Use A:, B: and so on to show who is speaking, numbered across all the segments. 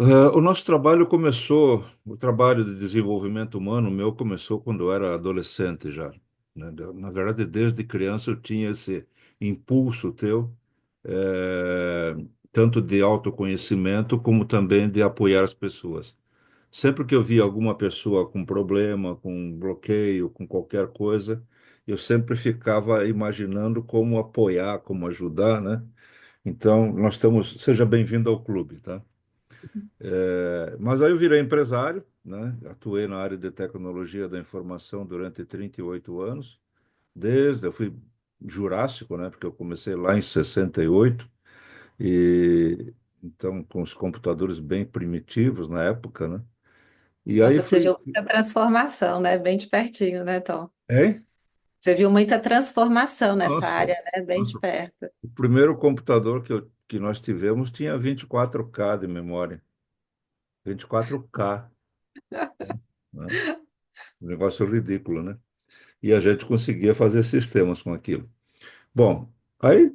A: O nosso trabalho começou, o trabalho de desenvolvimento humano meu começou quando eu era adolescente já, né? Na verdade, desde criança eu tinha esse impulso teu, eh, tanto de autoconhecimento como também de apoiar as pessoas. Sempre que eu via alguma pessoa com problema, com bloqueio, com qualquer coisa, eu sempre ficava imaginando como apoiar, como ajudar, né? Então, nós estamos, seja bem-vindo ao clube, tá? Mas aí eu virei empresário, né? Atuei na área de tecnologia da informação durante 38 anos. Eu fui jurássico, né? Porque eu comecei lá em 68 e então com os computadores bem primitivos na época, né? E aí
B: Nossa, você
A: fui,
B: viu muita transformação, né? Bem de pertinho, né, Tom?
A: hein?
B: Você viu muita transformação nessa
A: Nossa,
B: área, né? Bem de
A: nossa,
B: perto.
A: o primeiro computador que nós tivemos tinha 24K de memória, 24K, né? Um negócio ridículo, né? E a gente conseguia fazer sistemas com aquilo. Bom, aí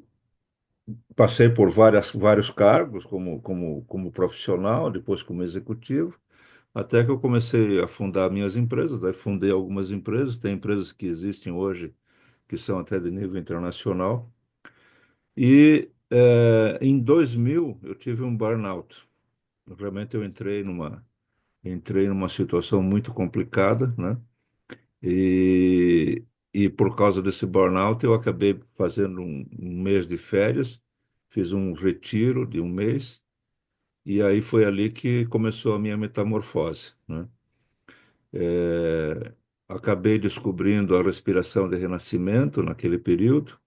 A: passei por vários cargos como profissional, depois como executivo, até que eu comecei a fundar minhas empresas. Daí fundei algumas empresas, tem empresas que existem hoje que são até de nível internacional. E em 2000 eu tive um burnout. Realmente eu entrei numa situação muito complicada, né? E, e por causa desse burnout, eu acabei fazendo um mês de férias, fiz um retiro de um mês, e aí foi ali que começou a minha metamorfose, né? É, acabei descobrindo a respiração de renascimento naquele período,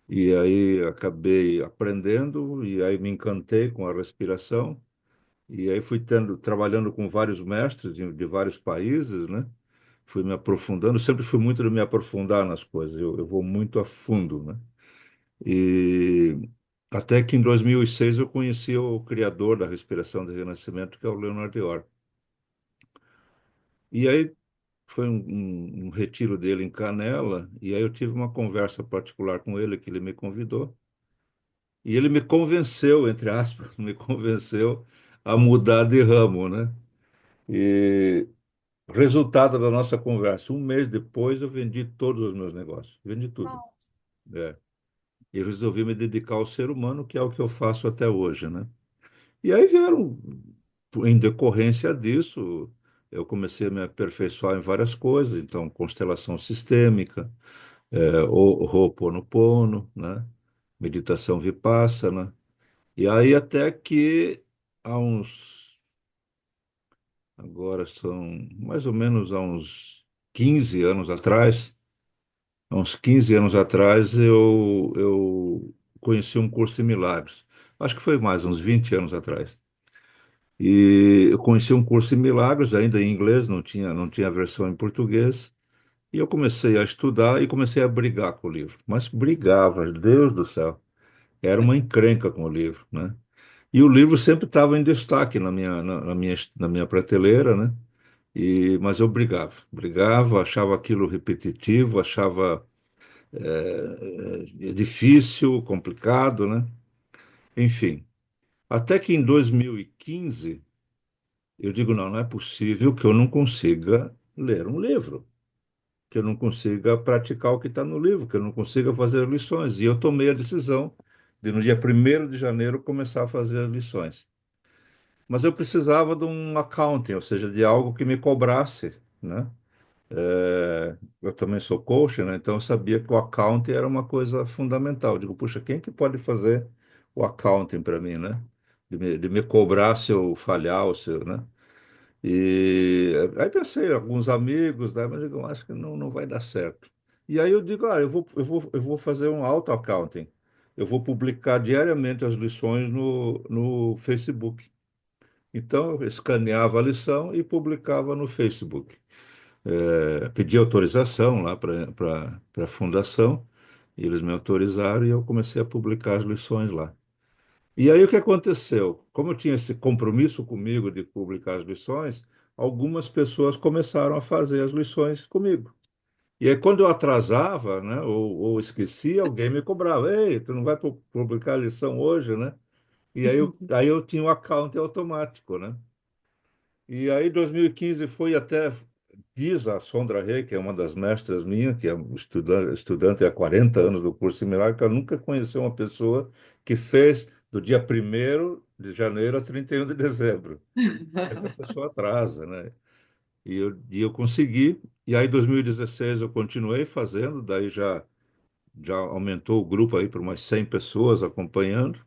A: e aí acabei aprendendo, e aí me encantei com a respiração, e aí fui trabalhando com vários mestres de vários países, né? Fui me aprofundando, sempre fui muito de me aprofundar nas coisas, eu vou muito a fundo, né? E até que em 2006 eu conheci o criador da respiração de renascimento, que é o Leonardo Dior. E aí foi um retiro dele em Canela, e aí eu tive uma conversa particular com ele, que ele me convidou, e ele me convenceu, entre aspas, me convenceu a mudar de ramo, né? E resultado da nossa conversa, um mês depois eu vendi todos os meus negócios, vendi tudo.
B: Nossa.
A: É. E resolvi me dedicar ao ser humano, que é o que eu faço até hoje, né? E aí vieram, em decorrência disso, eu comecei a me aperfeiçoar em várias coisas, então, constelação sistêmica, o Ho'oponopono, né? Meditação Vipassana. E aí até que há agora são mais ou menos há uns 15 anos atrás, há uns 15 anos atrás, eu conheci um curso em milagres. Acho que foi mais, uns 20 anos atrás. E eu conheci um curso em milagres, ainda em inglês, não tinha a versão em português. E eu comecei a estudar e comecei a brigar com o livro. Mas brigava, Deus do céu. Era uma encrenca com o livro, né? E o livro sempre estava em destaque na minha prateleira, né? Mas eu brigava, achava aquilo repetitivo, achava difícil, complicado, né? Enfim, até que em 2015 eu digo, não, não é possível que eu não consiga ler um livro, que eu não consiga praticar o que está no livro, que eu não consiga fazer lições. E eu tomei a decisão de, no dia 1º de janeiro, começar a fazer as lições. Mas eu precisava de um accounting, ou seja, de algo que me cobrasse, né? Eu também sou coach, né? Então eu sabia que o accounting era uma coisa fundamental. Eu digo, puxa, quem que pode fazer o accounting para mim, né? De me cobrar se eu falhar, ou se eu, né? E aí pensei, alguns amigos, né? Mas eu digo, acho que não vai dar certo. E aí eu digo, eu vou fazer um auto-accounting. Eu vou publicar diariamente as lições no Facebook. Então, eu escaneava a lição e publicava no Facebook. Pedi autorização lá para a fundação, e eles me autorizaram e eu comecei a publicar as lições lá. E aí o que aconteceu? Como eu tinha esse compromisso comigo de publicar as lições, algumas pessoas começaram a fazer as lições comigo. E aí quando eu atrasava, né, ou esquecia, alguém me cobrava: Ei, tu não vai publicar a lição hoje, né? aí eu tinha o account automático, né? E aí 2015 foi até, diz a Sondra Rey, que é uma das mestras minhas, que é estudante há 40 anos do curso similar, que ela nunca conheceu uma pessoa que fez do dia 1º de janeiro a 31 de dezembro. Sempre a pessoa atrasa, né? E eu consegui. E aí, em 2016, eu continuei fazendo, daí já aumentou o grupo aí para umas 100 pessoas acompanhando.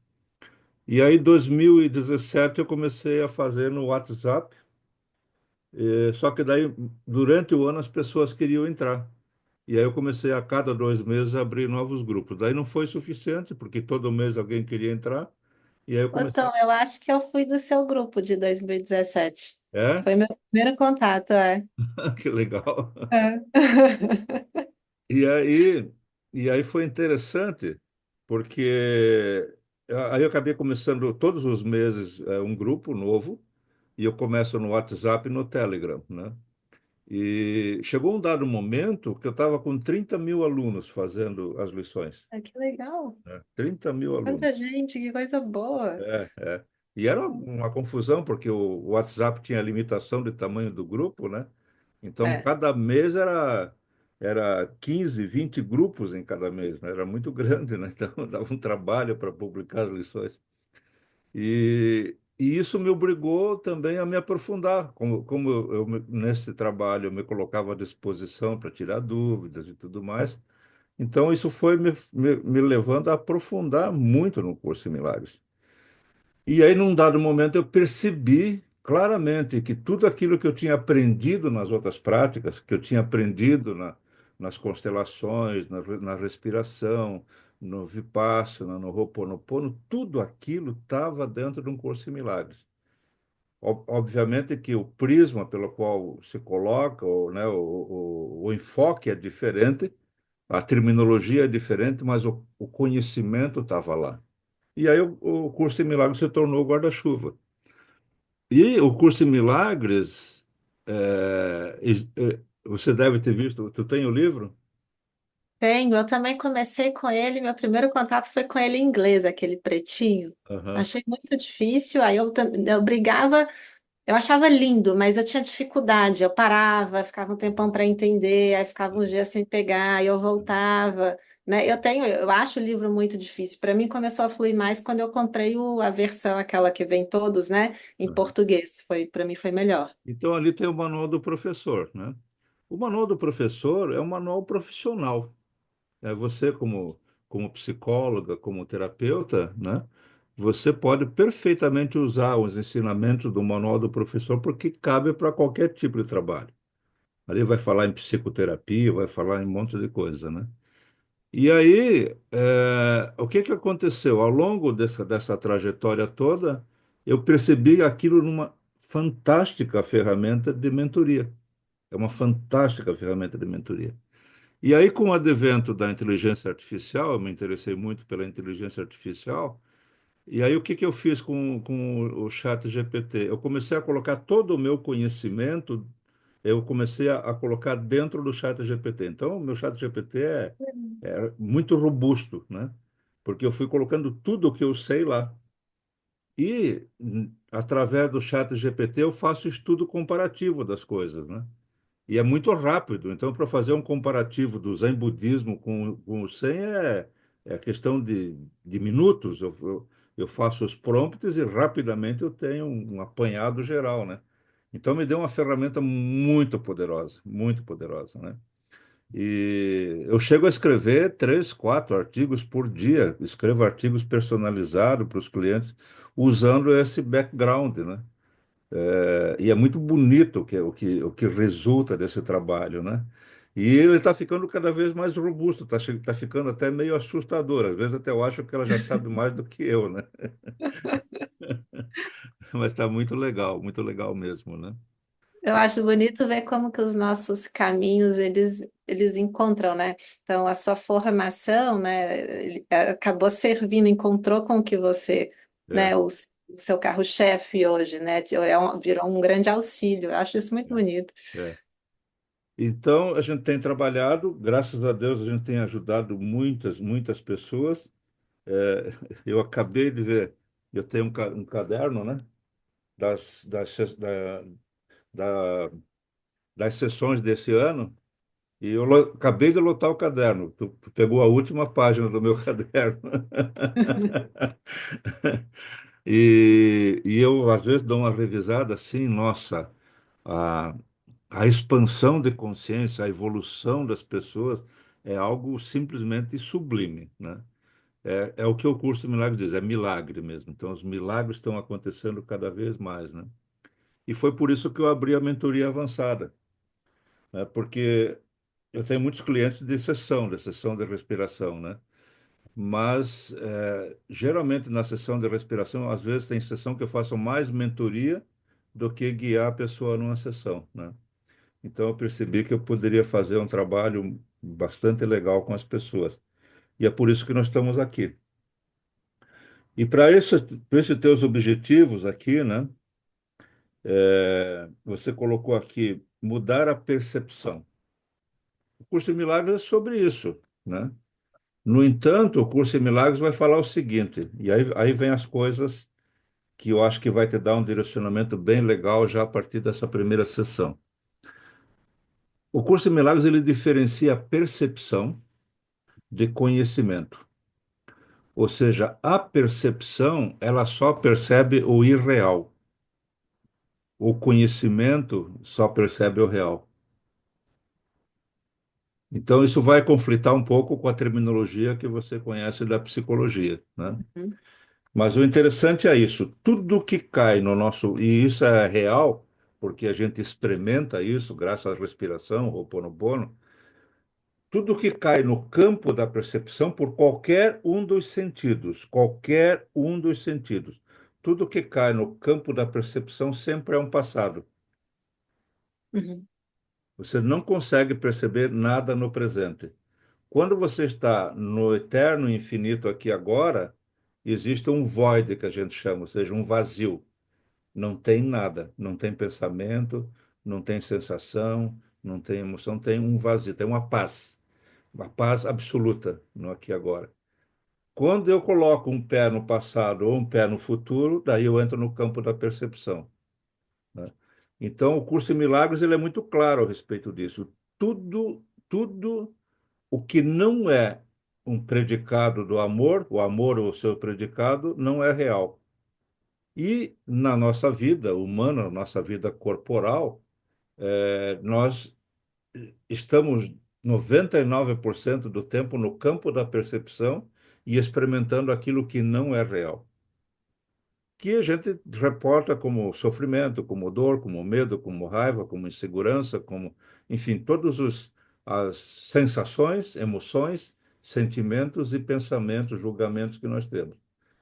A: E aí, em 2017, eu comecei a fazer no WhatsApp, só que daí, durante o ano, as pessoas queriam entrar. E aí eu comecei a cada 2 meses a abrir novos grupos. Daí não foi suficiente, porque todo mês alguém queria entrar. E aí eu comecei.
B: Então, eu acho que eu fui do seu grupo de 2017.
A: É?
B: Foi meu primeiro contato, é.
A: Que legal.
B: É.
A: E aí, e aí foi interessante, porque aí eu acabei começando todos os meses um grupo novo, e eu começo no WhatsApp e no Telegram, né? E chegou um dado momento que eu estava com 30 mil alunos fazendo as lições,
B: Ah, que legal.
A: né? 30 mil alunos.
B: Quanta gente, que coisa boa.
A: É. E era uma confusão, porque o WhatsApp tinha limitação de tamanho do grupo, né? Então,
B: É.
A: cada mês era 15, 20 grupos em cada mês, né? Era muito grande, né? Então, dava um trabalho para publicar as lições. E isso me obrigou também a me aprofundar. Como nesse trabalho, eu me colocava à disposição para tirar dúvidas e tudo mais. Então, isso foi me levando a aprofundar muito no curso em Milagres. E aí, num dado momento, eu percebi claramente que tudo aquilo que eu tinha aprendido nas outras práticas, que eu tinha aprendido nas constelações, na respiração, no Vipassana, no Ho'oponopono, tudo aquilo estava dentro de um curso em milagres. Obviamente que o prisma pelo qual se coloca, né, o enfoque é diferente, a terminologia é diferente, mas o conhecimento estava lá. E aí o curso em milagres se tornou o guarda-chuva. E o curso em milagres, você deve ter visto, tu tem o livro?
B: Tenho, eu também comecei com ele, meu primeiro contato foi com ele em inglês, aquele pretinho.
A: Aham.
B: Achei muito difícil, aí eu brigava, eu achava lindo, mas eu tinha dificuldade. Eu parava, ficava um tempão para entender, aí ficava um dia sem pegar, aí eu voltava, né? Eu acho o livro muito difícil. Para mim começou a fluir mais quando eu comprei a versão aquela que vem todos, né, em
A: Aham.
B: português. Para mim foi melhor.
A: Então ali tem o manual do professor, né? O manual do professor é um manual profissional. É você como psicóloga, como terapeuta, né? Você pode perfeitamente usar os ensinamentos do manual do professor porque cabe para qualquer tipo de trabalho. Ali vai falar em psicoterapia, vai falar em um monte de coisa, né? E aí, o que que aconteceu? Ao longo dessa trajetória toda, eu percebi aquilo numa fantástica ferramenta de mentoria. É uma fantástica ferramenta de mentoria. E aí, com o advento da inteligência artificial, eu me interessei muito pela inteligência artificial, e aí o que que eu fiz com o chat GPT? Eu comecei a colocar todo o meu conhecimento, eu comecei a colocar dentro do chat GPT. Então, o meu chat GPT é muito robusto, né? Porque eu fui colocando tudo o que eu sei lá. E, através do chat GPT, eu faço estudo comparativo das coisas, né? E é muito rápido. Então, para fazer um comparativo do Zen budismo com o Zen é questão de minutos. Eu faço os prompts e rapidamente eu tenho um apanhado geral, né? Então, me deu uma ferramenta muito poderosa, né? E eu chego a escrever 3, 4 artigos por dia. Escrevo artigos personalizados para os clientes usando esse background, né? E é muito bonito o que resulta desse trabalho, né? E ele está ficando cada vez mais robusto, está ficando até meio assustador. Às vezes até eu acho que ela já sabe mais do que eu, né? Mas está muito legal mesmo, né?
B: Eu acho bonito ver como que os nossos caminhos eles encontram, né? Então a sua formação, né, acabou servindo, encontrou com o que você,
A: É,
B: né, o seu carro-chefe hoje, né, virou um grande auxílio. Eu acho isso muito bonito.
A: é. Então, a gente tem trabalhado, graças a Deus, a gente tem ajudado muitas pessoas. É, eu acabei de ver. Eu tenho um caderno, né? Das, das, ses- da, da- das sessões desse ano. E eu acabei de lotar o caderno. Tu pegou a última página do meu caderno. E eu, às vezes, dou uma revisada assim, nossa, a, a expansão de consciência, a evolução das pessoas é algo simplesmente sublime, né? É o que o curso de milagres diz, é milagre mesmo. Então, os milagres estão acontecendo cada vez mais, né? E foi por isso que eu abri a mentoria avançada, né? Porque eu tenho muitos clientes de sessão de respiração, né? Mas, geralmente, na sessão de respiração, às vezes tem sessão que eu faço mais mentoria do que guiar a pessoa numa sessão, né? Então, eu percebi que eu poderia fazer um trabalho bastante legal com as pessoas. E é por isso que nós estamos aqui. E para esses teus objetivos aqui, né? Você colocou aqui mudar a percepção. O curso de milagres é sobre isso, né? No entanto, o curso de milagres vai falar o seguinte, e aí vem as coisas que eu acho que vai te dar um direcionamento bem legal já a partir dessa primeira sessão. O curso de milagres ele diferencia a percepção de conhecimento. Ou seja, a percepção, ela só percebe o irreal. O conhecimento só percebe o real. Então, isso vai conflitar um pouco com a terminologia que você conhece da psicologia, né?
B: Uhum,
A: Mas o interessante é isso, tudo que cai no nosso, e isso é real, porque a gente experimenta isso graças à respiração, Ho'oponopono, tudo que cai no campo da percepção por qualquer um dos sentidos, tudo que cai no campo da percepção sempre é um passado.
B: uhum,
A: Você não consegue perceber nada no presente. Quando você está no eterno infinito aqui agora, existe um void que a gente chama, ou seja, um vazio. Não tem nada, não tem pensamento, não tem sensação, não tem emoção, tem um vazio, tem uma paz absoluta no aqui e agora. Quando eu coloco um pé no passado ou um pé no futuro, daí eu entro no campo da percepção, né? Então, o curso de milagres ele é muito claro a respeito disso. Tudo o que não é um predicado do amor, o amor ou o seu predicado, não é real. E na nossa vida humana, na nossa vida corporal, nós estamos 99% do tempo no campo da percepção e experimentando aquilo que não é real, que a gente reporta como sofrimento, como dor, como medo, como raiva, como insegurança, como, enfim, as sensações, emoções, sentimentos e pensamentos, julgamentos que nós temos.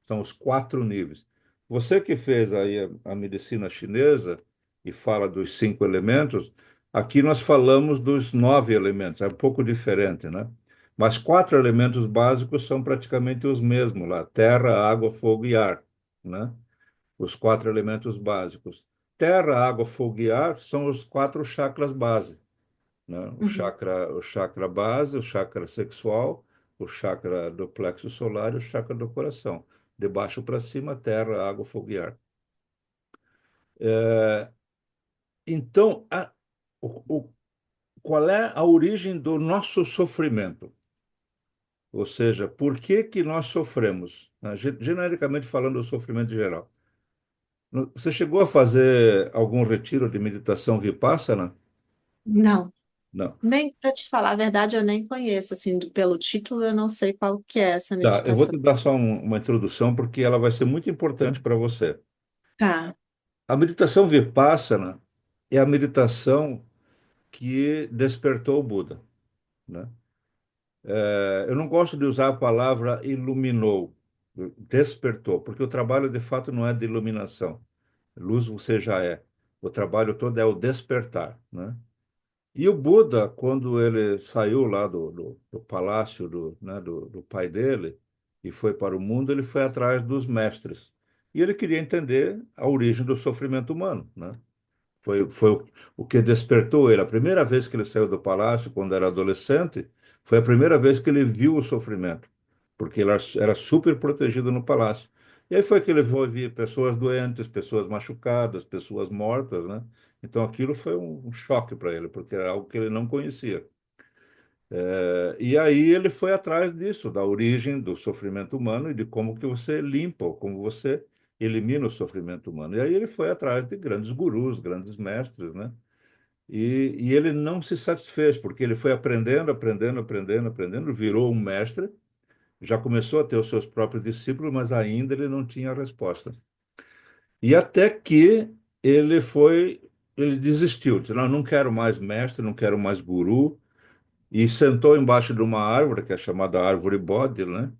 A: São os quatro níveis. Você que fez aí a medicina chinesa e fala dos cinco elementos, aqui nós falamos dos nove elementos, é um pouco diferente, né? Mas quatro elementos básicos são praticamente os mesmos lá: terra, água, fogo e ar, né? Os quatro elementos básicos. Terra, água, fogo e ar são os quatro chakras base, né?
B: uhum,
A: O chakra base, o chakra sexual, o chakra do plexo solar e o chakra do coração. De baixo para cima, terra, água, fogo e ar. Então, o, qual é a origem do nosso sofrimento? Ou seja, por que que nós sofremos, né? Genericamente falando, o sofrimento geral. Você chegou a fazer algum retiro de meditação Vipassana?
B: não.
A: Não.
B: Nem para te falar a verdade, eu nem conheço, assim, pelo título, eu não sei qual que é essa
A: Tá, eu vou
B: meditação.
A: te dar só uma introdução porque ela vai ser muito importante para você.
B: Tá.
A: A meditação Vipassana é a meditação que despertou o Buda, né? Eu não gosto de usar a palavra iluminou, despertou, porque o trabalho de fato não é de iluminação. Luz você já é. O trabalho todo é o despertar, né? E o Buda, quando ele saiu lá do palácio do pai dele e foi para o mundo, ele foi atrás dos mestres. E ele queria entender a origem do sofrimento humano, né? Foi o que despertou ele. A primeira vez que ele saiu do palácio, quando era adolescente, foi a primeira vez que ele viu o sofrimento, porque ele era super protegido no palácio. E aí foi que ele viu pessoas doentes, pessoas machucadas, pessoas mortas, né? Então aquilo foi um choque para ele, porque era algo que ele não conhecia. E aí ele foi atrás disso, da origem do sofrimento humano e de como que você limpa, ou como você elimina o sofrimento humano. E aí ele foi atrás de grandes gurus, grandes mestres, né? E ele não se satisfez, porque ele foi aprendendo, aprendendo, aprendendo, aprendendo, virou um mestre, já começou a ter os seus próprios discípulos, mas ainda ele não tinha a resposta. E até que ele desistiu, disse, não, não quero mais mestre, não quero mais guru, e sentou embaixo de uma árvore, que é chamada árvore bode, né?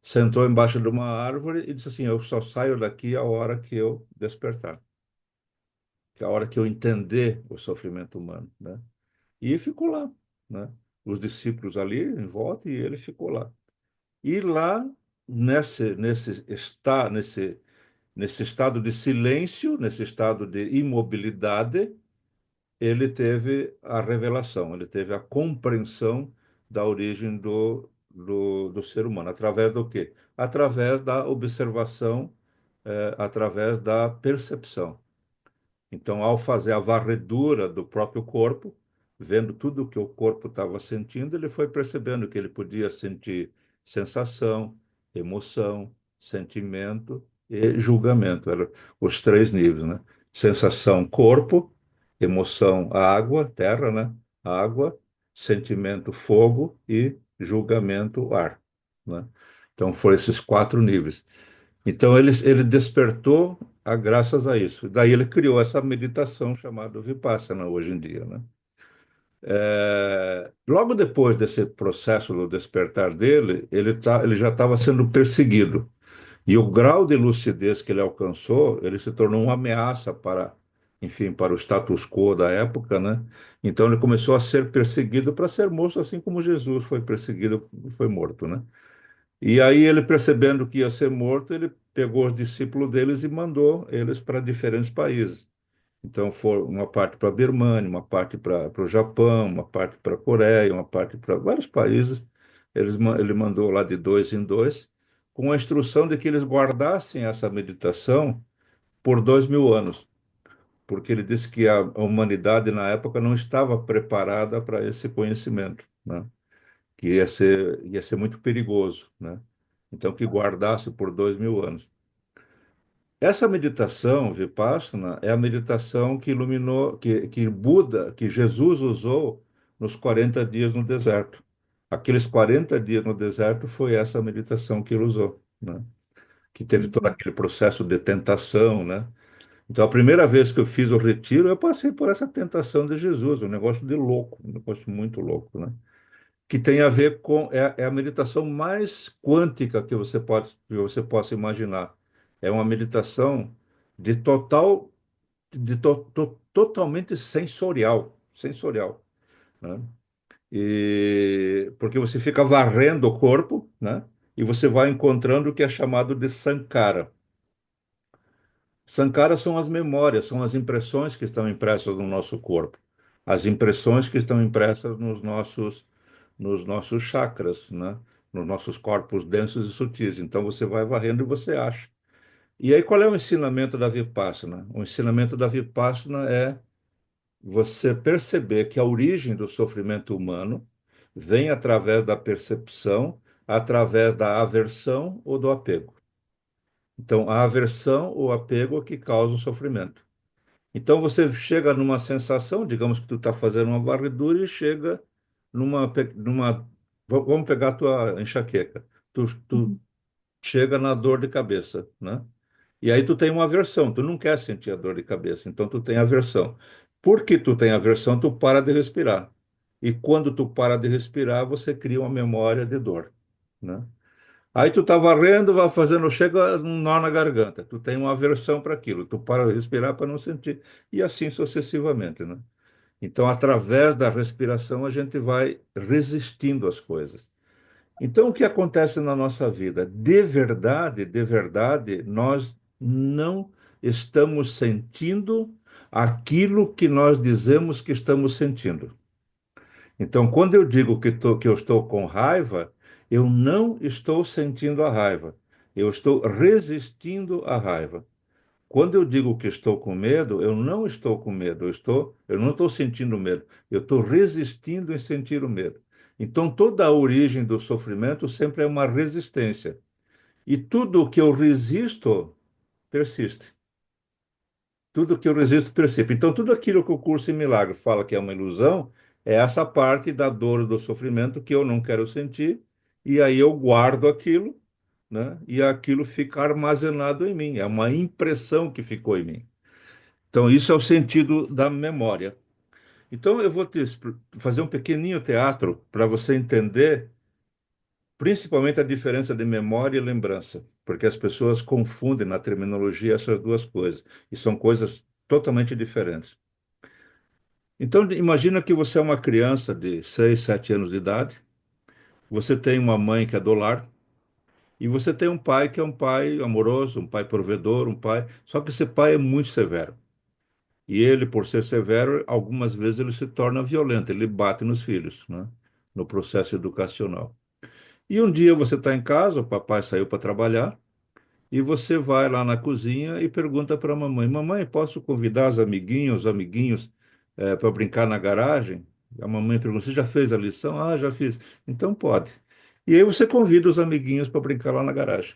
A: Sentou embaixo de uma árvore e disse assim, eu só saio daqui a hora que eu despertar, que é a hora que eu entender o sofrimento humano, né? E ficou lá, né? Os discípulos ali em volta e ele ficou lá. E lá, nesse estado de silêncio, nesse estado de imobilidade, ele teve a revelação, ele teve a compreensão da origem do ser humano. Através do quê? Através da observação, através da percepção. Então, ao fazer a varredura do próprio corpo, vendo tudo o que o corpo estava sentindo, ele foi percebendo que ele podia sentir sensação, emoção, sentimento e julgamento. Eram os três níveis, né? Sensação, corpo; emoção, água, terra, né? Água; sentimento, fogo; e julgamento, ar, né? Então, foram esses quatro níveis. Então ele despertou graças a isso. Daí ele criou essa meditação chamada Vipassana hoje em dia, né? Logo depois desse processo do despertar dele, ele já estava sendo perseguido. E o grau de lucidez que ele alcançou, ele se tornou uma ameaça para, enfim, para o status quo da época, né? Então ele começou a ser perseguido para ser morto, assim como Jesus foi perseguido e foi morto, né? E aí ele, percebendo que ia ser morto, ele pegou os discípulos deles e mandou eles para diferentes países. Então foram uma parte para a Birmânia, uma parte para o Japão, uma parte para a Coreia, uma parte para vários países. Ele mandou lá de dois em dois, com a instrução de que eles guardassem essa meditação por 2000 anos, porque ele disse que a humanidade na época não estava preparada para esse conhecimento, né? Que ia ser muito perigoso, né? Então, que guardasse por 2000 anos. Essa meditação, Vipassana, é a meditação que iluminou, que Buda, que Jesus usou nos 40 dias no deserto. Aqueles 40 dias no deserto foi essa meditação que ele usou, né? Que teve todo
B: Uhum.
A: aquele processo de tentação, né? Então, a primeira vez que eu fiz o retiro, eu passei por essa tentação de Jesus, um negócio de louco, um negócio muito louco, né? Que tem a ver com é a meditação mais quântica que você possa imaginar. É uma meditação de total totalmente sensorial, né? E porque você fica varrendo o corpo, né? E você vai encontrando o que é chamado de sankhara. Sankhara são as memórias, são as impressões que estão impressas no nosso corpo, as impressões que estão impressas nos nossos chakras, né? Nos nossos corpos densos e sutis. Então você vai varrendo e você acha. E aí qual é o ensinamento da Vipassana? O ensinamento da Vipassana é você perceber que a origem do sofrimento humano vem através da percepção, através da aversão ou do apego. Então, a aversão ou apego é que causa o sofrimento. Então você chega numa sensação, digamos que tu está fazendo uma varredura e chega vamos pegar a tua enxaqueca. Tu
B: Uhum.
A: chega na dor de cabeça, né? E aí tu tem uma aversão, tu não quer sentir a dor de cabeça, então tu tem aversão. Porque tu tem aversão, tu para de respirar. E quando tu para de respirar, você cria uma memória de dor, né? Aí tu tá varrendo, vai fazendo, chega um nó na garganta. Tu tem uma aversão para aquilo, tu para de respirar para não sentir, e assim sucessivamente, né? Então, através da respiração, a gente vai resistindo às coisas. Então, o que acontece na nossa vida? De verdade, nós não estamos sentindo aquilo que nós dizemos que estamos sentindo. Então, quando eu digo que eu estou com raiva, eu não estou sentindo a raiva. Eu estou resistindo à raiva. Quando eu digo que estou com medo, eu não estou com medo, eu não estou sentindo medo, eu estou resistindo em sentir o medo. Então, toda a origem do sofrimento sempre é uma resistência. E tudo o que eu resisto persiste. Tudo que eu resisto persiste. Então, tudo aquilo que o curso em milagre fala que é uma ilusão, é essa parte da dor, do sofrimento que eu não quero sentir, e aí eu guardo aquilo, né? E aquilo fica armazenado em mim. É uma impressão que ficou em mim. Então, isso é o sentido da memória. Então, eu vou fazer um pequeninho teatro para você entender, principalmente a diferença de memória e lembrança, porque as pessoas confundem na terminologia essas duas coisas, e são coisas totalmente diferentes. Então, imagina que você é uma criança de 6, 7 anos de idade, você tem uma mãe que é do lar, e você tem um pai que é um pai amoroso, um pai provedor, um pai. Só que esse pai é muito severo. E ele, por ser severo, algumas vezes ele se torna violento, ele bate nos filhos, né? No processo educacional. E um dia você está em casa, o papai saiu para trabalhar, e você vai lá na cozinha e pergunta para a mamãe: Mamãe, posso convidar os amiguinhos, para brincar na garagem? A mamãe pergunta: Você já fez a lição? Ah, já fiz. Então pode. E aí você convida os amiguinhos para brincar lá na garagem.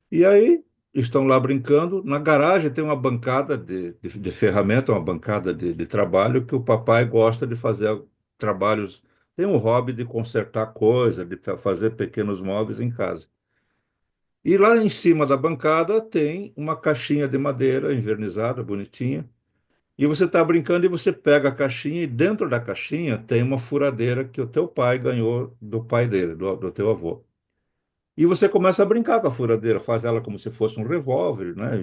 A: E aí estão lá brincando. Na garagem tem uma bancada de ferramenta, uma bancada de trabalho que o papai gosta de fazer trabalhos. Tem um hobby de consertar coisa, de fazer pequenos móveis em casa. E lá em cima da bancada tem uma caixinha de madeira envernizada, bonitinha. E você está brincando e você pega a caixinha e dentro da caixinha tem uma furadeira que o teu pai ganhou do pai dele, do teu avô. E você começa a brincar com a furadeira, faz ela como se fosse um revólver, né?